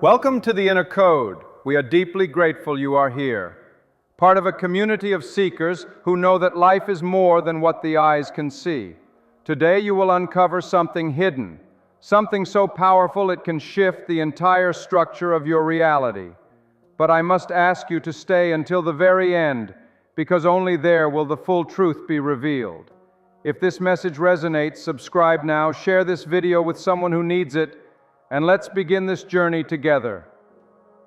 Welcome to the Inner Code. We are deeply grateful you are here. Part of a community of seekers who know that life is more than what the eyes can see. Today you will uncover something hidden, something so powerful it can shift the entire structure of your reality. But I must ask you to stay until the very end, because only there will the full truth be revealed. If this message resonates, subscribe now, share this video with someone who needs it, and let's begin this journey together.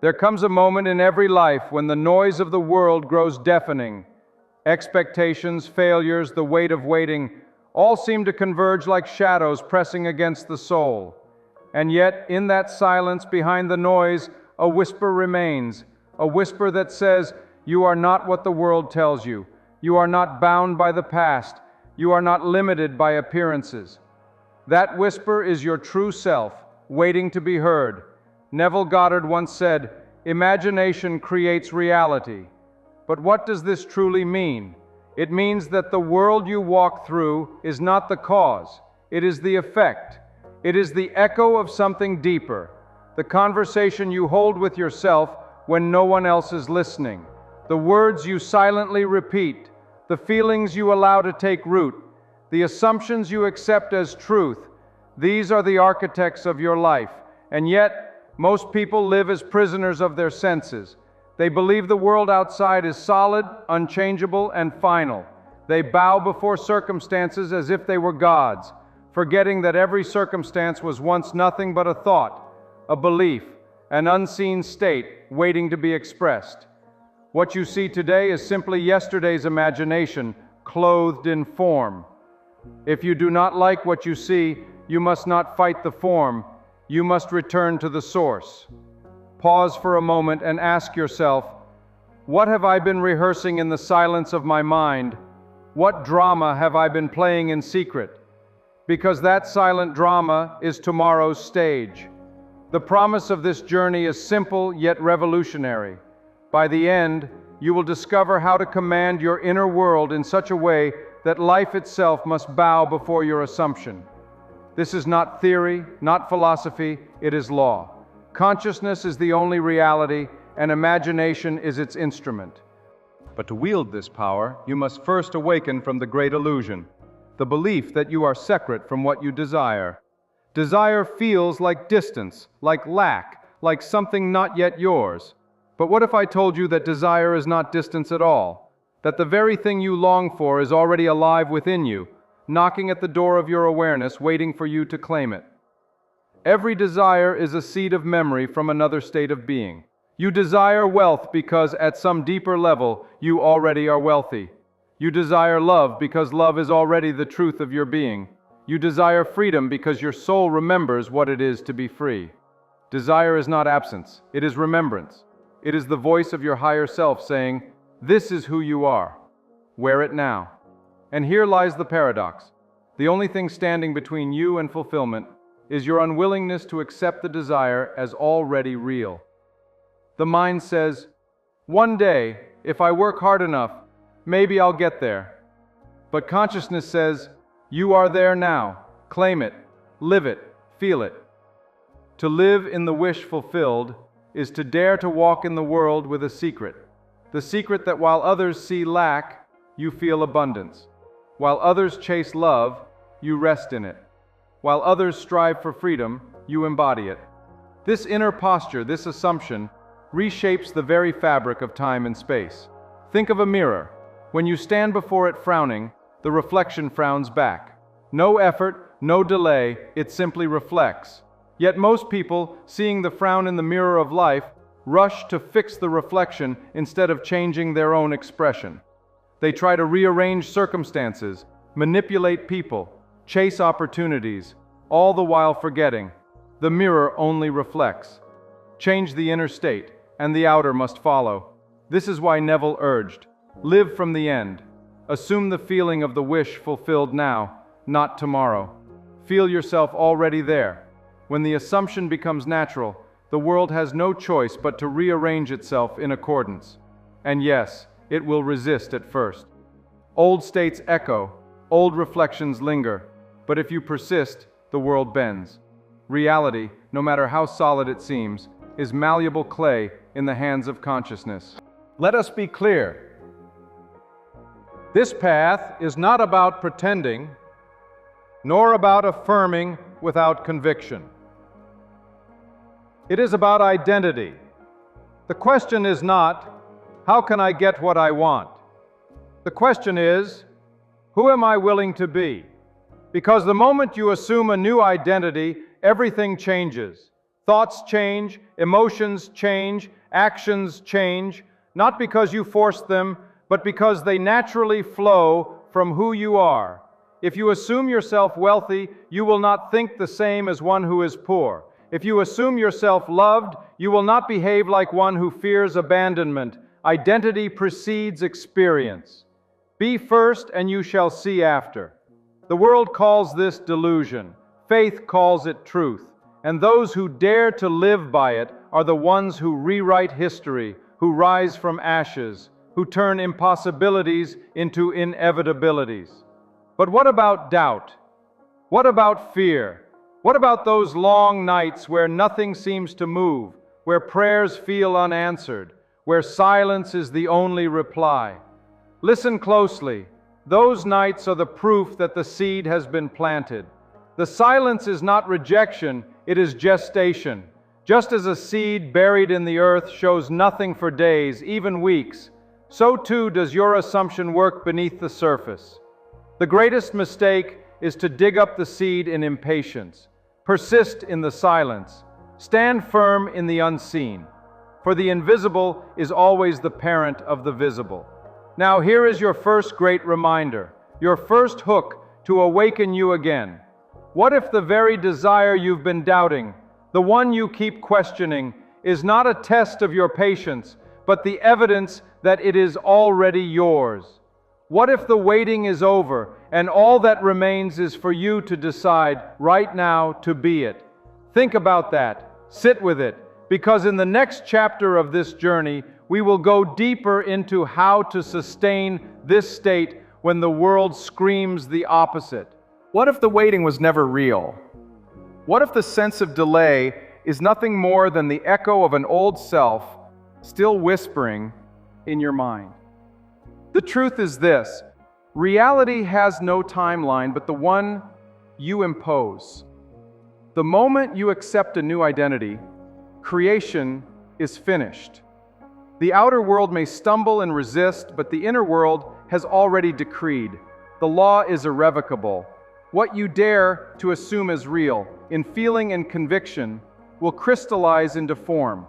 There comes a moment in every life when the noise of the world grows deafening. Expectations, failures, the weight of waiting, all seem to converge like shadows pressing against the soul. And yet, in that silence behind the noise, a whisper remains, a whisper that says, "You are not what the world tells you. You are not bound by the past. You are not limited by appearances." That whisper is your true self, waiting to be heard. Neville Goddard once said, "Imagination creates reality." But what does this truly mean? It means that the world you walk through is not the cause. It is the effect. It is the echo of something deeper. The conversation you hold with yourself when no one else is listening. The words you silently repeat. The feelings you allow to take root. The assumptions you accept as truth. These are the architects of your life. And yet, most people live as prisoners of their senses. They believe the world outside is solid, unchangeable, and final. They bow before circumstances as if they were gods, forgetting that every circumstance was once nothing but a thought, a belief, an unseen state waiting to be expressed. What you see today is simply yesterday's imagination, clothed in form. If you do not like what you see, you must not fight the form. You must return to the source. Pause for a moment and ask yourself, what have I been rehearsing in the silence of my mind? What drama have I been playing in secret? Because that silent drama is tomorrow's stage. The promise of this journey is simple yet revolutionary. By the end, you will discover how to command your inner world in such a way that life itself must bow before your assumption. This is not theory, not philosophy, it is law. Consciousness is the only reality, and imagination is its instrument. But to wield this power, you must first awaken from the great illusion, the belief that you are separate from what you desire. Desire feels like distance, like lack, like something not yet yours. But what if I told you that desire is not distance at all? That the very thing you long for is already alive within you, knocking at the door of your awareness, waiting for you to claim it. Every desire is a seed of memory from another state of being. You desire wealth because at some deeper level you already are wealthy. You desire love because love is already the truth of your being. You desire freedom because your soul remembers what it is to be free. Desire is not absence, it is remembrance. It is the voice of your higher self saying, "This is who you are. Wear it now." And here lies the paradox. The only thing standing between you and fulfillment is your unwillingness to accept the desire as already real. The mind says, "One day, if I work hard enough, maybe I'll get there." But consciousness says, "You are there now. Claim it, live it, feel it." To live in the wish fulfilled is to dare to walk in the world with a secret. The secret that while others see lack, you feel abundance. While others chase love, you rest in it. While others strive for freedom, you embody it. This inner posture, this assumption, reshapes the very fabric of time and space. Think of a mirror. When you stand before it frowning, the reflection frowns back. No effort, no delay, it simply reflects. Yet most people, seeing the frown in the mirror of life, rush to fix the reflection instead of changing their own expression. They try to rearrange circumstances, manipulate people, chase opportunities, all the while forgetting the mirror only reflects. Change the inner state, and the outer must follow. This is why Neville urged, live from the end. Assume the feeling of the wish fulfilled now, not tomorrow. Feel yourself already there. When the assumption becomes natural, the world has no choice but to rearrange itself in accordance. And yes, it will resist at first. Old states echo, old reflections linger, but if you persist, the world bends. Reality, no matter how solid it seems, is malleable clay in the hands of consciousness. Let us be clear. This path is not about pretending, nor about affirming without conviction. It is about identity. The question is not, how can I get what I want? The question is, who am I willing to be? Because the moment you assume a new identity, everything changes. Thoughts change, emotions change, actions change, not because you forced them, but because they naturally flow from who you are. If you assume yourself wealthy, you will not think the same as one who is poor. If you assume yourself loved, you will not behave like one who fears abandonment. Identity precedes experience. Be first and you shall see after. The world calls this delusion. Faith calls it truth. And those who dare to live by it are the ones who rewrite history, who rise from ashes, who turn impossibilities into inevitabilities. But what about doubt? What about fear? What about those long nights where nothing seems to move, where prayers feel unanswered, where silence is the only reply? Listen closely. Those nights are the proof that the seed has been planted. The silence is not rejection, it is gestation. Just as a seed buried in the earth shows nothing for days, even weeks, so too does your assumption work beneath the surface. The greatest mistake is to dig up the seed in impatience. Persist in the silence. Stand firm in the unseen. For the invisible is always the parent of the visible. Now here is your first great reminder, your first hook to awaken you again. What if the very desire you've been doubting, the one you keep questioning, is not a test of your patience, but the evidence that it is already yours? What if the waiting is over and all that remains is for you to decide right now to be it? Think about that. Sit with it, because in the next chapter of this journey, we will go deeper into how to sustain this state when the world screams the opposite. What if the waiting was never real? What if the sense of delay is nothing more than the echo of an old self still whispering in your mind? The truth is this: reality has no timeline but the one you impose. The moment you accept a new identity, creation is finished. The outer world may stumble and resist, but the inner world has already decreed. The law is irrevocable. What you dare to assume as real, in feeling and conviction, will crystallize into form.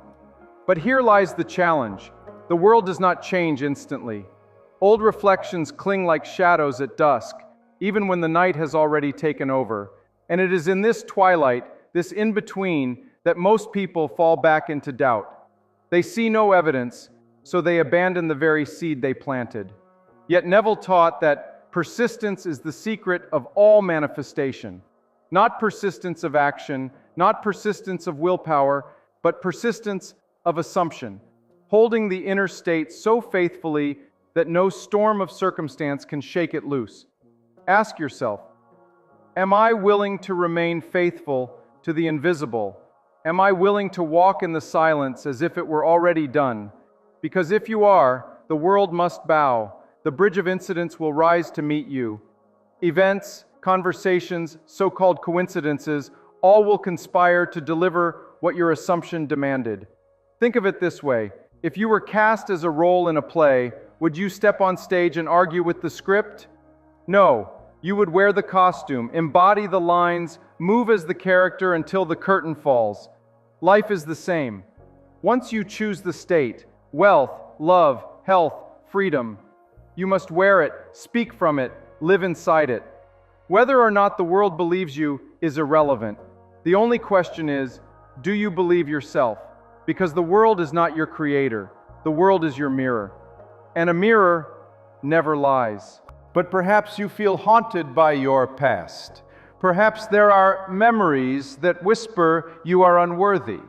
But here lies the challenge. The world does not change instantly. Old reflections cling like shadows at dusk, even when the night has already taken over. And it is in this twilight, this in-between, that most people fall back into doubt. They see no evidence, so they abandon the very seed they planted. Yet Neville taught that persistence is the secret of all manifestation. Not persistence of action, not persistence of willpower, but persistence of assumption, holding the inner state so faithfully that no storm of circumstance can shake it loose. Ask yourself, am I willing to remain faithful to the invisible? Am I willing to walk in the silence as if it were already done? Because if you are, the world must bow. The bridge of incidents will rise to meet you. Events, conversations, so-called coincidences, all will conspire to deliver what your assumption demanded. Think of it this way. If you were cast as a role in a play, would you step on stage and argue with the script? No. You would wear the costume, embody the lines, move as the character until the curtain falls. Life is the same. Once you choose the state, wealth, love, health, freedom, you must wear it, speak from it, live inside it. Whether or not the world believes you is irrelevant. The only question is, do you believe yourself? Because the world is not your creator. The world is your mirror. And a mirror never lies. But perhaps you feel haunted by your past. Perhaps there are memories that whisper you are unworthy,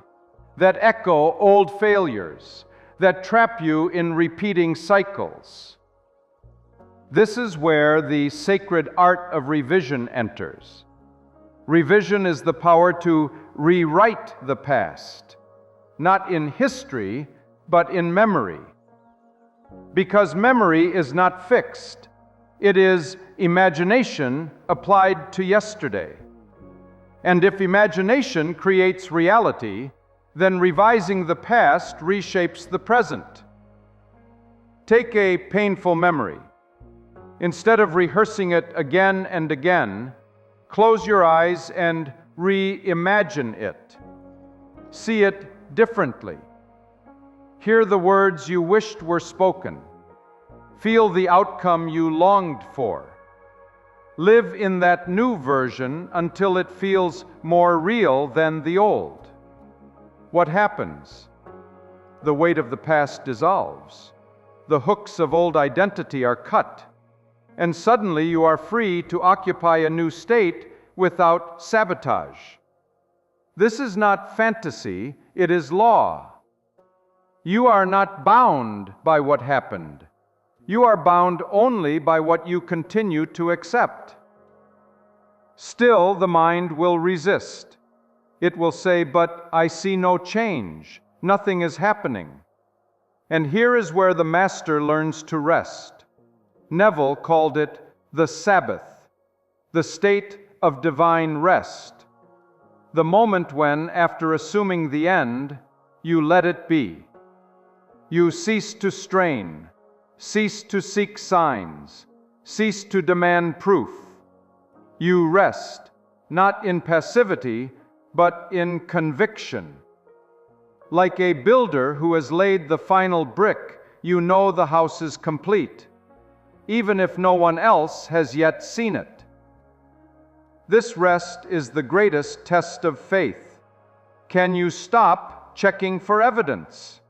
that echo old failures, that trap you in repeating cycles. This is where the sacred art of revision enters. Revision is the power to rewrite the past, not in history, but in memory. Because memory is not fixed. It is imagination applied to yesterday. And if imagination creates reality, then revising the past reshapes the present. Take a painful memory. Instead of rehearsing it again and again, close your eyes and reimagine it. See it differently. Hear the words you wished were spoken. Feel the outcome you longed for. Live in that new version until it feels more real than the old. What happens? The weight of the past dissolves. The hooks of old identity are cut. And suddenly you are free to occupy a new state without sabotage. This is not fantasy, it is law. You are not bound by what happened. You are bound only by what you continue to accept. Still, the mind will resist. It will say, "But I see no change. Nothing is happening." And here is where the master learns to rest. Neville called it the Sabbath, the state of divine rest, the moment when, after assuming the end, you let it be. You cease to strain, cease to seek signs, cease to demand proof. You rest, not in passivity, but in conviction. Like a builder who has laid the final brick, you know the house is complete, even if no one else has yet seen it. This rest is the greatest test of faith. Can you stop checking for evidence?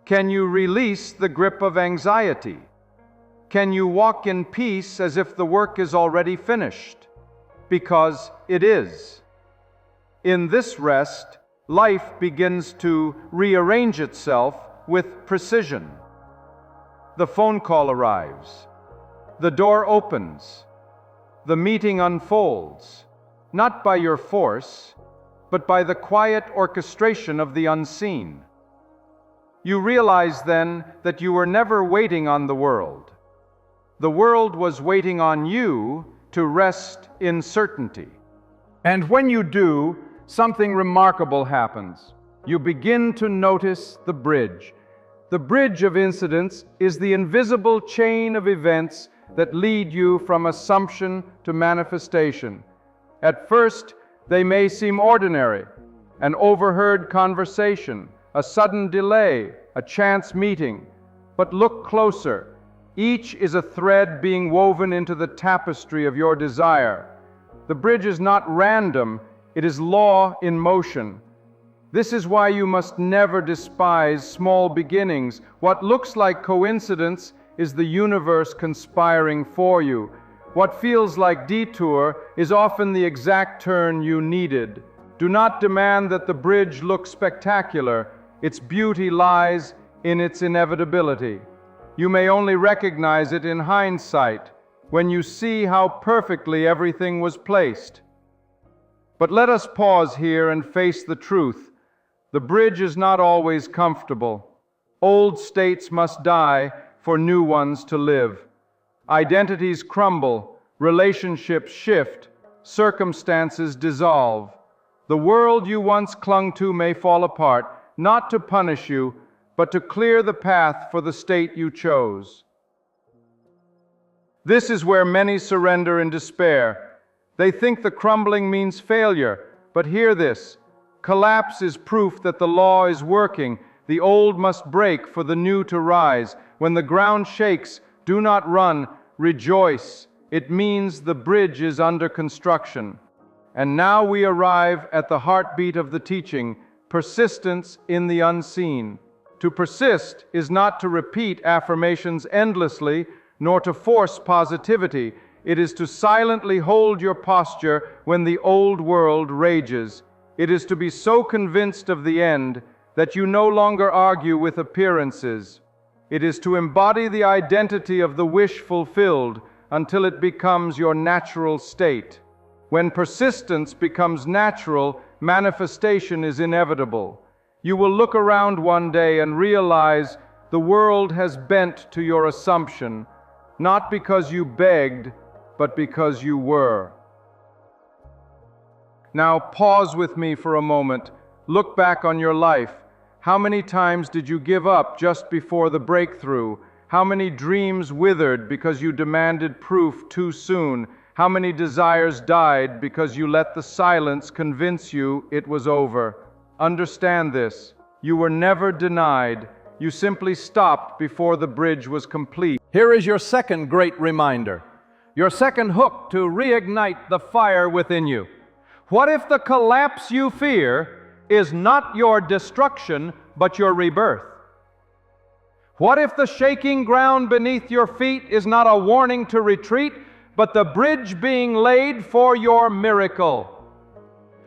Can you release the grip of anxiety? Can you walk in peace as if the work is already finished? Because it is. In this rest, life begins to rearrange itself with precision. The phone call arrives. The door opens. The meeting unfolds, not by your force, but by the quiet orchestration of the unseen. You realize then that you were never waiting on the world. The world was waiting on you to rest in certainty. And when you do, something remarkable happens. You begin to notice the bridge. The bridge of incidents is the invisible chain of events that lead you from assumption to manifestation. At first, they may seem ordinary, an overheard conversation, a sudden delay, a chance meeting. But look closer. Each is a thread being woven into the tapestry of your desire. The bridge is not random, it is law in motion. This is why you must never despise small beginnings. What looks like coincidence is the universe conspiring for you. What feels like detour is often the exact turn you needed. Do not demand that the bridge look spectacular. Its beauty lies in its inevitability. You may only recognize it in hindsight, when you see how perfectly everything was placed. But let us pause here and face the truth. The bridge is not always comfortable. Old states must die for new ones to live. Identities crumble, relationships shift, circumstances dissolve. The world you once clung to may fall apart, not to punish you, but to clear the path for the state you chose. This is where many surrender in despair. They think the crumbling means failure, but hear this. Collapse is proof that the law is working. The old must break for the new to rise. When the ground shakes, do not run, rejoice. It means the bridge is under construction. And now we arrive at the heartbeat of the teaching, persistence in the unseen. To persist is not to repeat affirmations endlessly, nor to force positivity. It is to silently hold your posture when the old world rages. It is to be so convinced of the end that you no longer argue with appearances. It is to embody the identity of the wish fulfilled until it becomes your natural state. When persistence becomes natural, manifestation is inevitable. You will look around one day and realize the world has bent to your assumption, not because you begged, but because you were. Now pause with me for a moment. Look back on your life. How many times did you give up just before the breakthrough? How many dreams withered because you demanded proof too soon? How many desires died because you let the silence convince you it was over? Understand this. You were never denied. You simply stopped before the bridge was complete. Here is your second great reminder. Your second hook to reignite the fire within you. What if the collapse you fear is not your destruction, but your rebirth? What if the shaking ground beneath your feet is not a warning to retreat, but the bridge being laid for your miracle?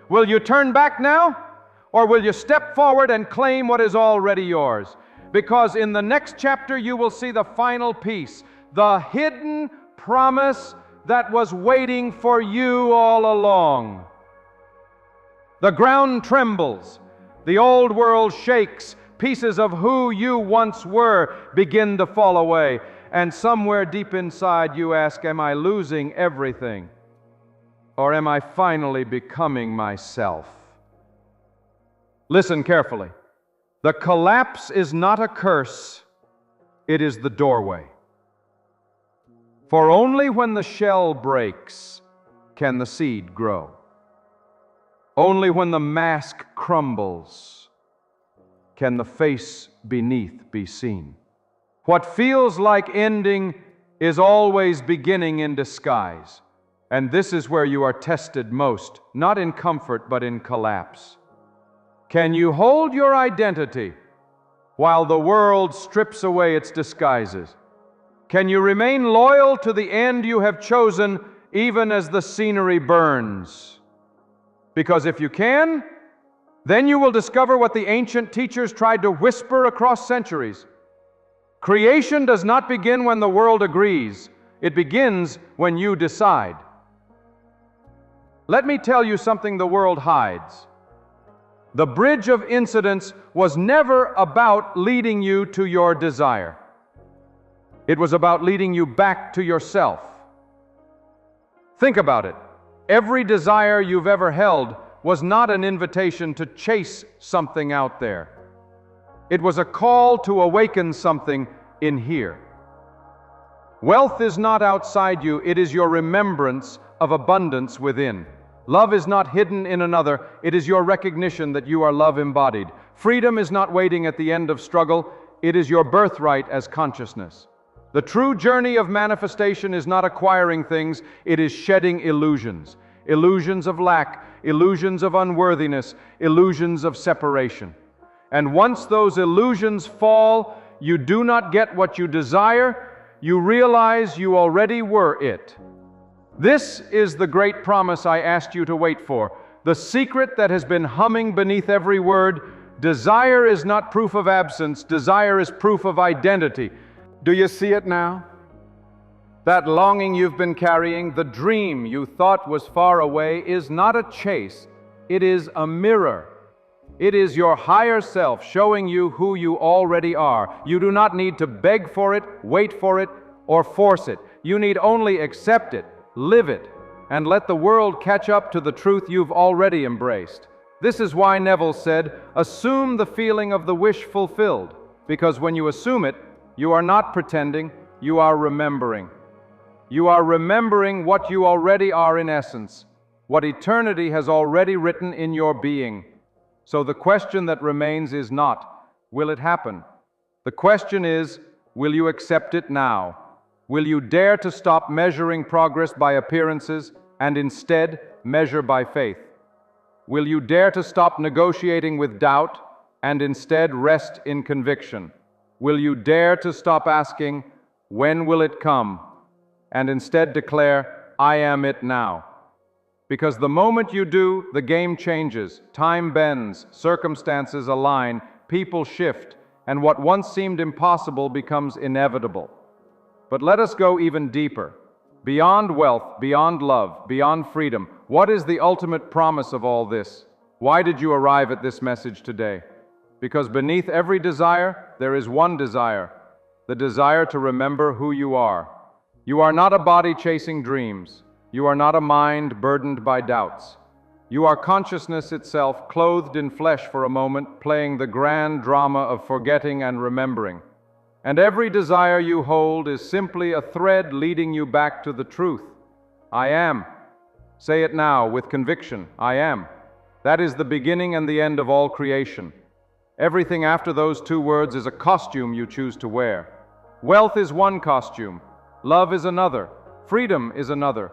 Will you turn back now, or will you step forward and claim what is already yours? Because in the next chapter you will see the final piece, the hidden promise that was waiting for you all along. The ground trembles, the old world shakes, pieces of who you once were begin to fall away, and somewhere deep inside you ask, am I losing everything? Or am I finally becoming myself? Listen carefully. The collapse is not a curse, it is the doorway. For only when the shell breaks can the seed grow. Only when the mask crumbles can the face beneath be seen. What feels like ending is always beginning in disguise. And this is where you are tested most, not in comfort, but in collapse. Can you hold your identity while the world strips away its disguises? Can you remain loyal to the end you have chosen, even as the scenery burns? Because if you can, then you will discover what the ancient teachers tried to whisper across centuries. Creation does not begin when the world agrees. It begins when you decide. Let me tell you something the world hides. The bridge of incidents was never about leading you to your desire. It was about leading you back to yourself. Think about it. Every desire you've ever held was not an invitation to chase something out there. It was a call to awaken something in here. Wealth is not outside you, it is your remembrance of abundance within. Love is not hidden in another, it is your recognition that you are love embodied. Freedom is not waiting at the end of struggle, it is your birthright as consciousness. The true journey of manifestation is not acquiring things, it is shedding illusions. Illusions of lack, illusions of unworthiness, illusions of separation. And once those illusions fall, you do not get what you desire, you realize you already were it. This is the great promise I asked you to wait for. The secret that has been humming beneath every word. Desire is not proof of absence, desire is proof of identity. Do you see it now? That longing you've been carrying, the dream you thought was far away, is not a chase, it is a mirror. It is your higher self showing you who you already are. You do not need to beg for it, wait for it, or force it. You need only accept it, live it, and let the world catch up to the truth you've already embraced. This is why Neville said, assume the feeling of the wish fulfilled, because when you assume it, you are not pretending, you are remembering. You are remembering what you already are in essence, what eternity has already written in your being. So the question that remains is not, will it happen? The question is, will you accept it now? Will you dare to stop measuring progress by appearances and instead measure by faith? Will you dare to stop negotiating with doubt and instead rest in conviction? Will you dare to stop asking, when will it come? And instead declare, I am it now. Because the moment you do, the game changes, time bends, circumstances align, people shift, and what once seemed impossible becomes inevitable. But let us go even deeper. Beyond wealth, beyond love, beyond freedom, what is the ultimate promise of all this? Why did you arrive at this message today? Because beneath every desire, there is one desire, the desire to remember who you are. You are not a body chasing dreams. You are not a mind burdened by doubts. You are consciousness itself, clothed in flesh for a moment, playing the grand drama of forgetting and remembering. And every desire you hold is simply a thread leading you back to the truth. I am. Say it now with conviction. I am. That is the beginning and the end of all creation. Everything after those two words is a costume you choose to wear. Wealth is one costume. Love is another. Freedom is another.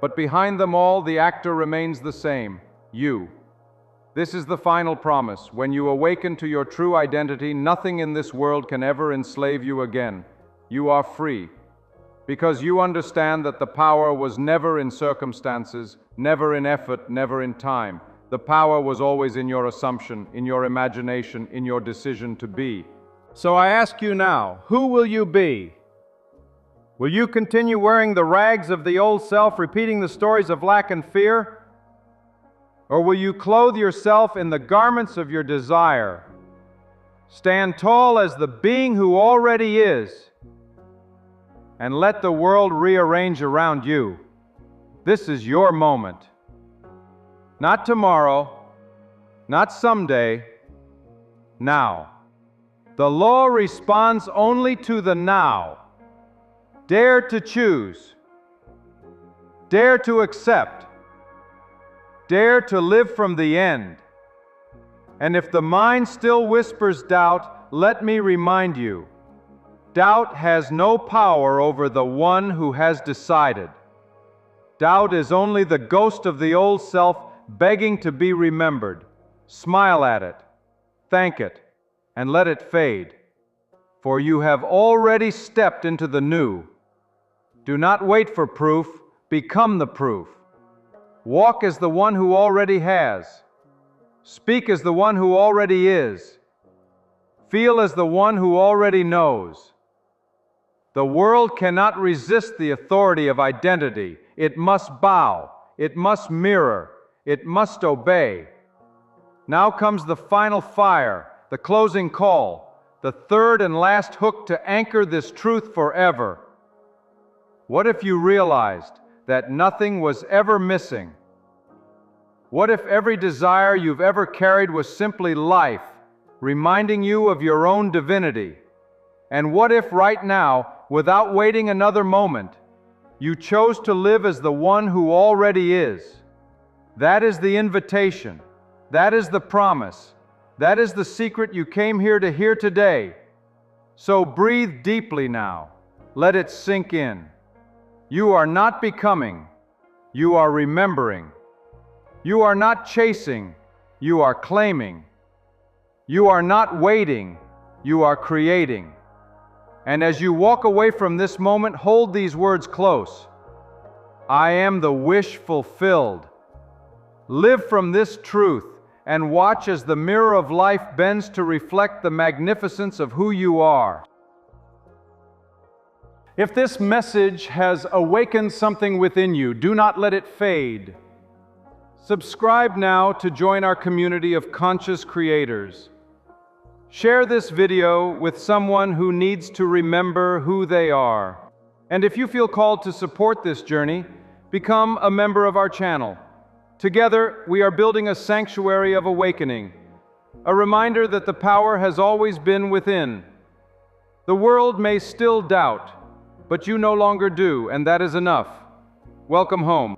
But behind them all, the actor remains the same, you. This is the final promise. When you awaken to your true identity, nothing in this world can ever enslave you again. You are free. Because you understand that the power was never in circumstances, never in effort, never in time. The power was always in your assumption, in your imagination, in your decision to be. So I ask you now, who will you be? Will you continue wearing the rags of the old self, repeating the stories of lack and fear? Or will you clothe yourself in the garments of your desire? Stand tall as the being who already is, and let the world rearrange around you. This is your moment. Not tomorrow, not someday, now. The law responds only to the now. Dare to choose. Dare to accept. Dare to live from the end. And if the mind still whispers doubt, let me remind you, doubt has no power over the one who has decided. Doubt is only the ghost of the old self begging to be remembered. Smile at it, thank it, and let it fade. For you have already stepped into the new. Do not wait for proof, become the proof. Walk as the one who already has. Speak as the one who already is. Feel as the one who already knows. The world cannot resist the authority of identity. It must bow. It must mirror. It must obey. Now comes the final fire, the closing call, the third and last hook to anchor this truth forever. What if you realized that nothing was ever missing? What if every desire you've ever carried was simply life, reminding you of your own divinity? And what if right now, without waiting another moment, you chose to live as the one who already is? That is the invitation. That is the promise. That is the secret you came here to hear today. So breathe deeply now. Let it sink in. You are not becoming. You are remembering. You are not chasing. You are claiming. You are not waiting. You are creating. And as you walk away from this moment, hold these words close. I am the wish fulfilled. Live from this truth and watch as the mirror of life bends to reflect the magnificence of who you are. If this message has awakened something within you, do not let it fade. Subscribe now to join our community of conscious creators. Share this video with someone who needs to remember who they are. And if you feel called to support this journey, become a member of our channel. Together, we are building a sanctuary of awakening, a reminder that the power has always been within. The world may still doubt, but you no longer do, and that is enough. Welcome home.